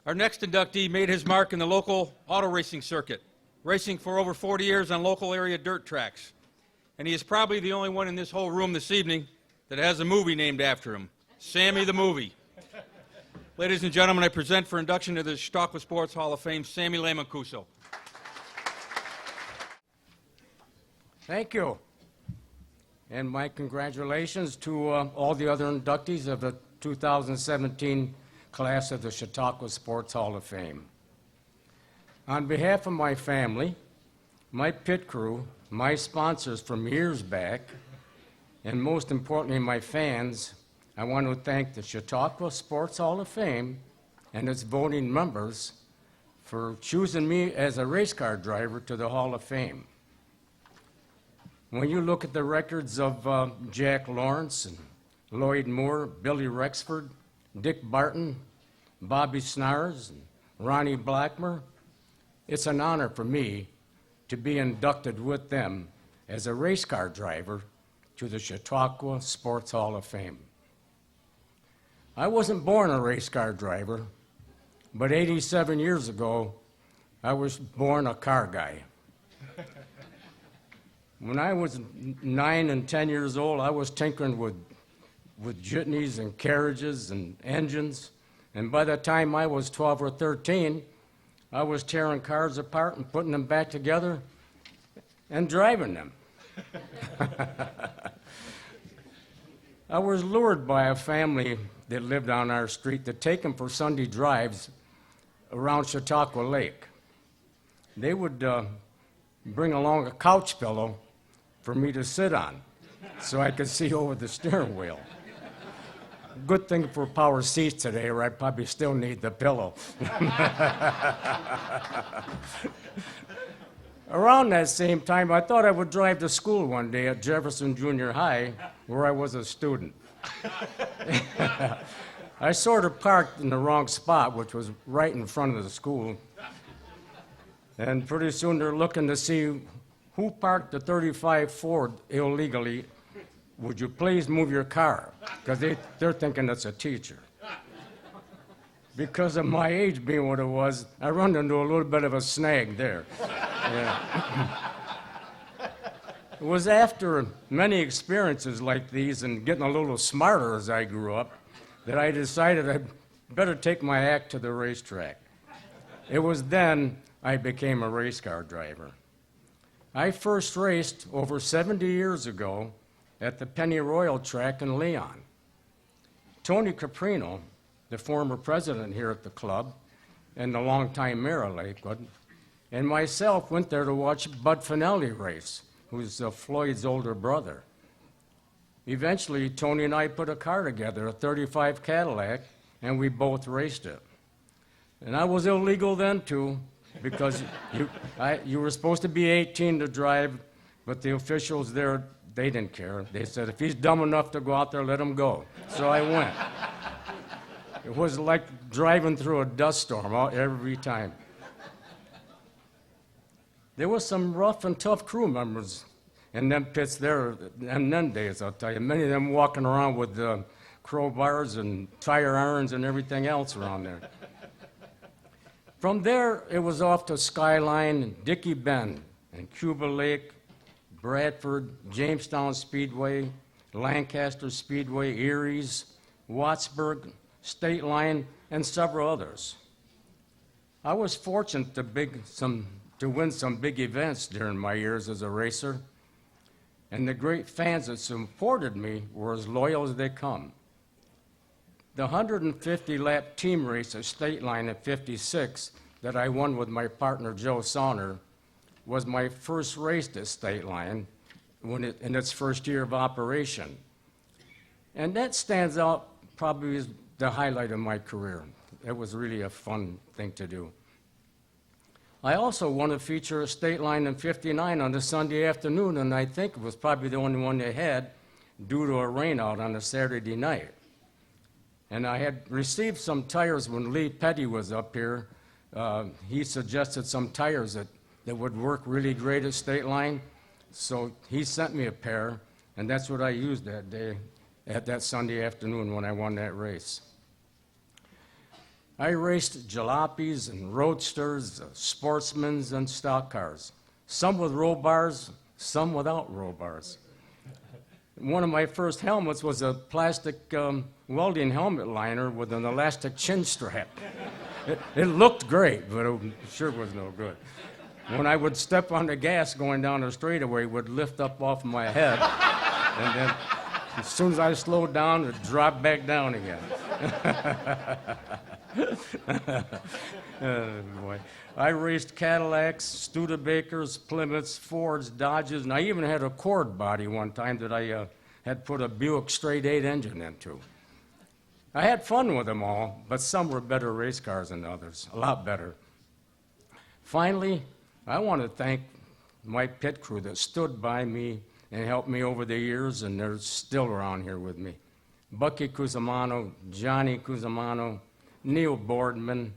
Our next inductee made his mark in the local auto racing circuit, racing for over 40 years on local area dirt tracks. And he is probably the only one in this whole room this evening that has a movie named after him, Sammy the Movie. Ladies and gentlemen, I present for induction to the Chautauqua Sports Hall of Fame, Sammy LaMancuso. Thank you. And my congratulations to all the other inductees of the 2017 class of the Chautauqua Sports Hall of Fame. On behalf of my family, my pit crew, my sponsors from years back, and most importantly, my fans, I want to thank the Chautauqua Sports Hall of Fame and its voting members for choosing me as a race car driver to the Hall of Fame. When you look at the records of Jack Lawrence and Lloyd Moore, Billy Rexford, Dick Barton, Bobby Snars, and Ronnie Blackmer, it's an honor for me to be inducted with them as a race car driver to the Chautauqua Sports Hall of Fame. I wasn't born a race car driver, but 87 years ago, I was born a car guy. When I was 9 and 10 years old, I was tinkering with jitneys and carriages and engines, and by the time I was 12 or 13, I was tearing cars apart and putting them back together and driving them. I was lured by a family that lived on our street to take them for Sunday drives around Chautauqua Lake. They would bring along a couch pillow for me to sit on so I could see over the steering wheel. Good thing for power seats today, or I'd probably still need the pillow. Around that same time, I thought I would drive to school one day at Jefferson Junior High, where I was a student. I sort of parked in the wrong spot, which was right in front of the school. And pretty soon they're looking to see who parked the 35 Ford illegally. Would you please move your car? Because they're thinking it's a teacher. Because of my age being what it was, I run into a little bit of a snag there. Yeah. It was after many experiences like these and getting a little smarter as I grew up that I decided I'd better take my act to the racetrack. It was then I became a race car driver. I first raced over 70 years ago at the Pennyroyal track in Leon. Tony Caprino, the former president here at the club and the longtime mayor of Lakewood, and myself went there to watch Bud Finelli race, who's Floyd's older brother. Eventually, Tony and I put a car together, a 35 Cadillac, and we both raced it. And I was illegal then, too, because you were supposed to be 18 to drive, but the officials there, they didn't care. They said, if he's dumb enough to go out there, let him go. So I went. It was like driving through a dust storm every time. There was some rough and tough crew members in them pits there in them days, I'll tell you. Many of them walking around with crowbars and tire irons and everything else around there. From there, it was off to Skyline and Dickey Bend and Cuba Lake, Bradford, Jamestown Speedway, Lancaster Speedway, Erie's, Wattsburg, State Line, and several others. I was fortunate to win some big events during my years as a racer, and the great fans that supported me were as loyal as they come. The 150-lap team race at State Line at 56 that I won with my partner Joe Sauner was my first race at State Line in its first year of operation. And that stands out probably as the highlight of my career. It was really a fun thing to do. I also won a feature at State Line in 59 on a Sunday afternoon, and I think it was probably the only one they had due to a rainout on a Saturday night. And I had received some tires when Lee Petty was up here. He suggested some tires that would work really great at State Line. So he sent me a pair, and that's what I used that day, at that Sunday afternoon when I won that race. I raced jalopies and roadsters, sportsmans, and stock cars, some with roll bars, some without roll bars. One of my first helmets was a plastic welding helmet liner with an elastic chin strap. It looked great, but it sure was no good. When I would step on the gas going down the straightaway, it would lift up off my head, and then as soon as I slowed down, it dropped back down again. Oh, boy. I raced Cadillacs, Studebakers, Plymouths, Fords, Dodges, and I even had a Cord body one time that I had put a Buick straight 8 engine into. I had fun with them all, but some were better race cars than others, a lot better. Finally, I want to thank my pit crew that stood by me and helped me over the years, and they're still around here with me. Bucky Cusimano, Johnny Cusimano, Neil Boardman,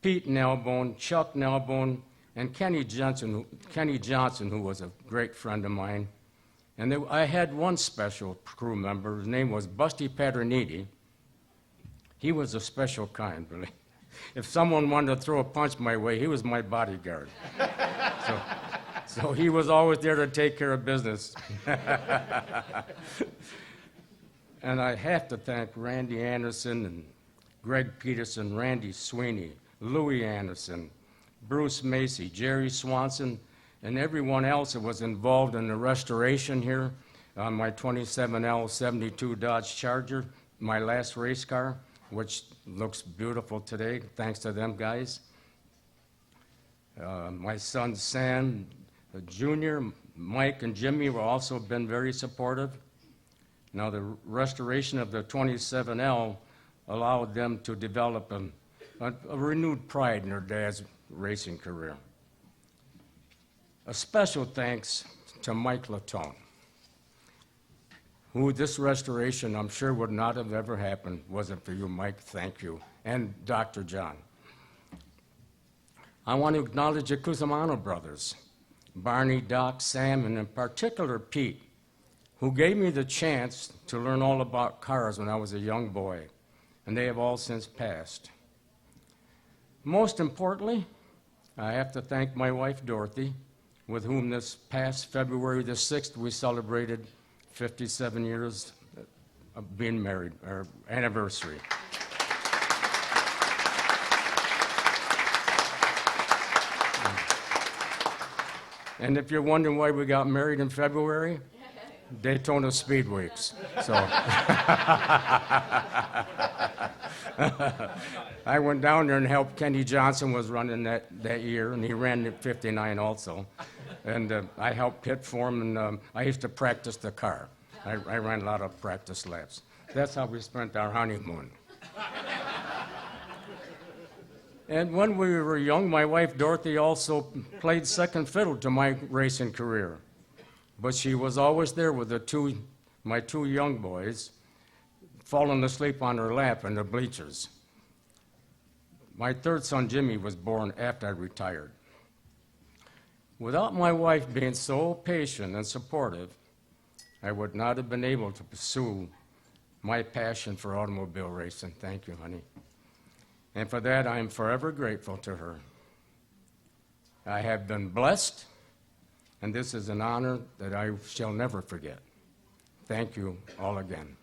Pete Nelbone, Chuck Nelbone, and Kenny Johnson, who was a great friend of mine. And I had one special crew member. His name was Busty Paterniti. He was a special kind, really. If someone wanted to throw a punch my way, he was my bodyguard. So he was always there to take care of business. And I have to thank Randy Anderson and Greg Peterson, Randy Sweeney, Louis Anderson, Bruce Macy, Jerry Swanson, and everyone else that was involved in the restoration here on my 27L72 Dodge Charger, my last race car, which looks beautiful today, thanks to them guys. My son Sam Jr., Mike, and Jimmy have also been very supportive. Now, the restoration of the 27L allowed them to develop a renewed pride in their dad's racing career. A special thanks to Mike Latone, who this restoration I'm sure would not have ever happened was it for you, Mike. Thank you. And Dr. John. I want to acknowledge the Cusimano brothers, Barney, Doc, Sam, and in particular Pete, who gave me the chance to learn all about cars when I was a young boy, and they have all since passed. Most importantly, I have to thank my wife, Dorothy, with whom this past February the 6th we celebrated 57 years of being married, our anniversary. And if you're wondering why we got married in February, Daytona Speed Weeks. So I went down there and helped. Kenny Johnson was running that year, and he ran at 59 also. And I helped pit for him, and I used to practice the car. I ran a lot of practice laps. That's how we spent our honeymoon. And when we were young, my wife Dorothy also played second fiddle to my racing career. But she was always there with my two young boys, falling asleep on her lap in the bleachers. My third son, Jimmy, was born after I retired. Without my wife being so patient and supportive, I would not have been able to pursue my passion for automobile racing. Thank you, honey. And for that, I am forever grateful to her. I have been blessed, and this is an honor that I shall never forget. Thank you all again.